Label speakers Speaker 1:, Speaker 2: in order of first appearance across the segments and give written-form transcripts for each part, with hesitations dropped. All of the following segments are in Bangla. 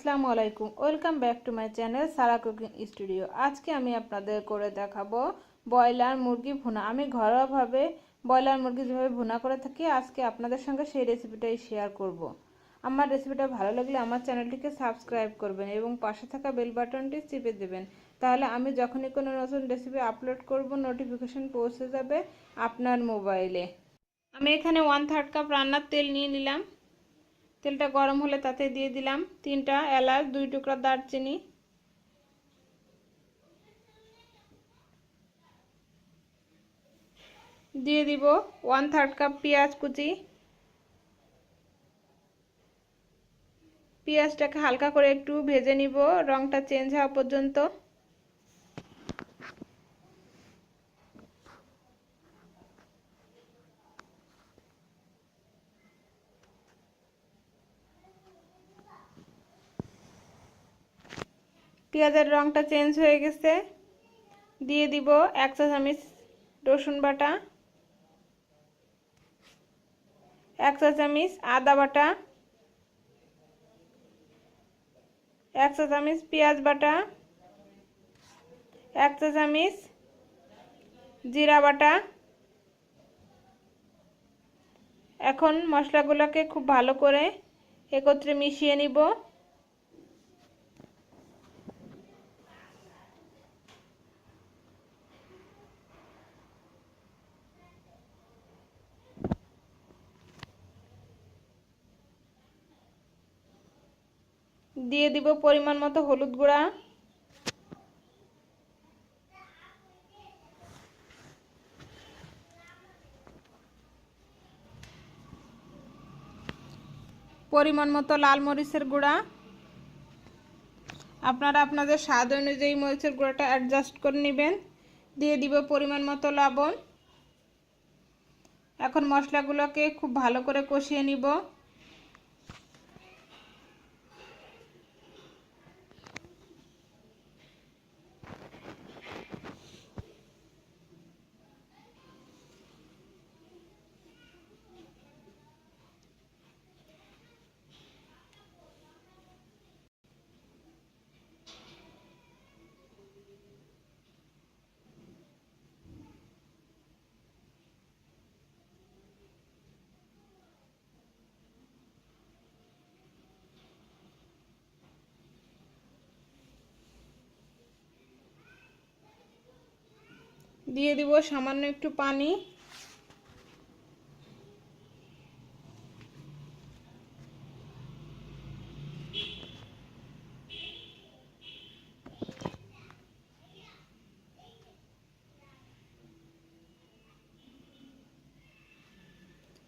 Speaker 1: আসসালামু আলাইকুম, welcome back to my channel Sara cooking studio. আজকে আমি আপনাদের করে দেখাবো ব্রয়লার মুরগি ভুনা। আমি ঘরোয়াভাবে ব্রয়লার মুরগি যেভাবে ভুনা করে থাকি, আজকে আপনাদের সঙ্গে সেই রেসিপিটাই শেয়ার করব। আমার রেসিপিটা ভালো লাগলে আমার চ্যানেলটিকে সাবস্ক্রাইব করবেন এবং পাশে থাকা বেল বাটনটি চেপে দেবেন, তাহলে আমি যখনই কোনো নতুন রেসিপি আপলোড করব নোটিফিকেশন পৌঁছে যাবে আপনার মোবাইলে। আমি এখানে 1/3 কাপ রান্নার তেল নিয়ে নিলাম। তেলটা গরম হলে তাতে দিয়ে দিলাম 3টা এলাচ, 2 টুকরা দারচিনি, দিয়ে দিব 1/3 কাপ পেঁয়াজ কুচি। পেঁয়াজটাকে হালকা করে একটু ভেজে নিব রংটা চেঞ্জ হওয়া পর্যন্ত। পেঁয়াজের রংটা চেঞ্জ হয়ে গেছে, দিয়ে দিব 1 চা চামচ রসুন বাটা, 1 চা চামচ আদা বাটা, 1 চা চামচ পেঁয়াজ বাটা, 1 চা চামচ জিরা বাটা। এখন মশলাগুলোকে খুব ভালো করে একত্রে মিশিয়ে নিব। দিয়ে দিব পরিমাণ মতো হলুদ গুঁড়া, পরিমাণ মতো লাল মরিচের গুঁড়া। আপনারা আপনাদের স্বাদ অনুযায়ী মরিচের গুঁড়াটা অ্যাডজাস্ট করে নেবেন। দিয়ে দিব পরিমাণ মতো লবণ। এখন মশলাগুলোকে খুব ভালো করে কষিয়ে নিব। দিয়ে দিব সামান্য একটু পানি।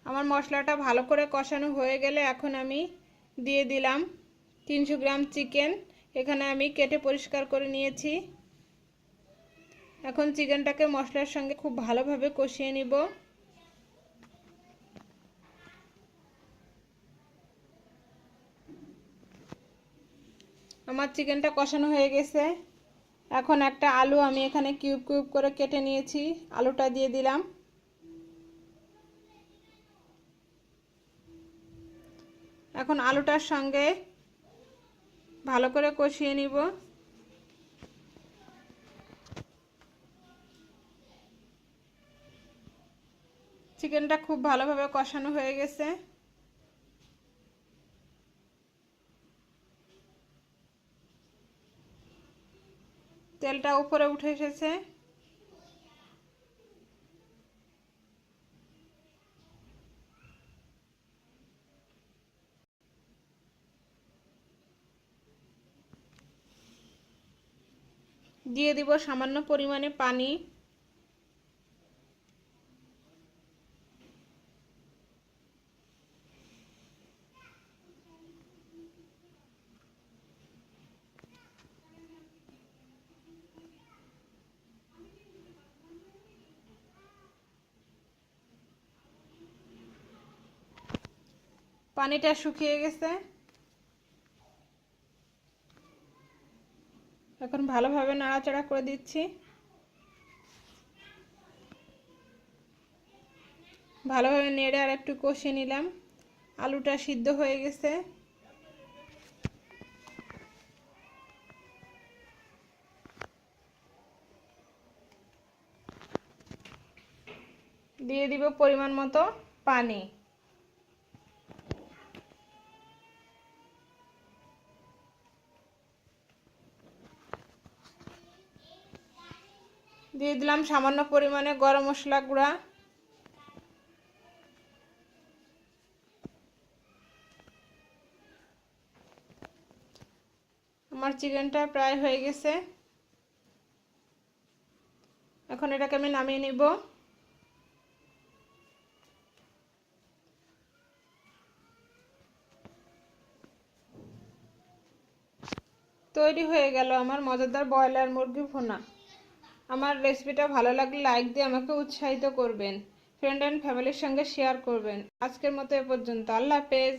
Speaker 1: আমার মশলাটা ভালো করে কষানো হয়ে গেলে এখন আমি দিয়ে দিলাম 300 গ্রাম চিকেন। এখানে আমি কেটে পরিষ্কার করে নিয়েছি। এখন চিকেনটাকে মশলার সঙ্গে খুব ভালোভাবে কষিয়ে নিব। আমার চিকেনটা কষানো হয়ে গেছে। এখন একটা আলু আমি এখানে কিউব কিউব করে কেটে নিয়েছি, আলুটা দিয়ে দিলাম। এখন আলুটার সঙ্গে ভালো করে কষিয়ে নিব। চিকেনটা খুব ভালোভাবে কষানো হয়ে গেছে। তেলটা উপরে উঠে এসেছে। দিয়ে দিব সামান্য পরিমাণে পানি। পানিটা শুকিয়ে গেছে। এখন ভালোভাবে নাড়াচাড়া করে দিচ্ছি। ভালোভাবে নেড়ে আর একটু কষিয়ে নিলাম। আলুটা সিদ্ধ হয়ে গেছে। দিয়ে দিব পরিমাণ মতো পানি। দিয়ে দিলাম সামান্য পরিমাণে গরম মশলা গুঁড়া। আমার চিকেনটা প্রায় হয়ে গেছে, এখন এটাকে আমি নামিয়ে নিব। তৈরি হয়ে গেল আমার মজাদার ব্রয়লার মুরগি ভুনা। আমার রেসিপিটা ভালো লাগলে লাইক দিয়ে আমাকে উৎসাহিত করবেন, ফ্রেন্ড অ্যান্ড ফ্যামিলির সঙ্গে শেয়ার করবেন। আজকের মতো এ পর্যন্ত, আল্লাহ হাফেজ।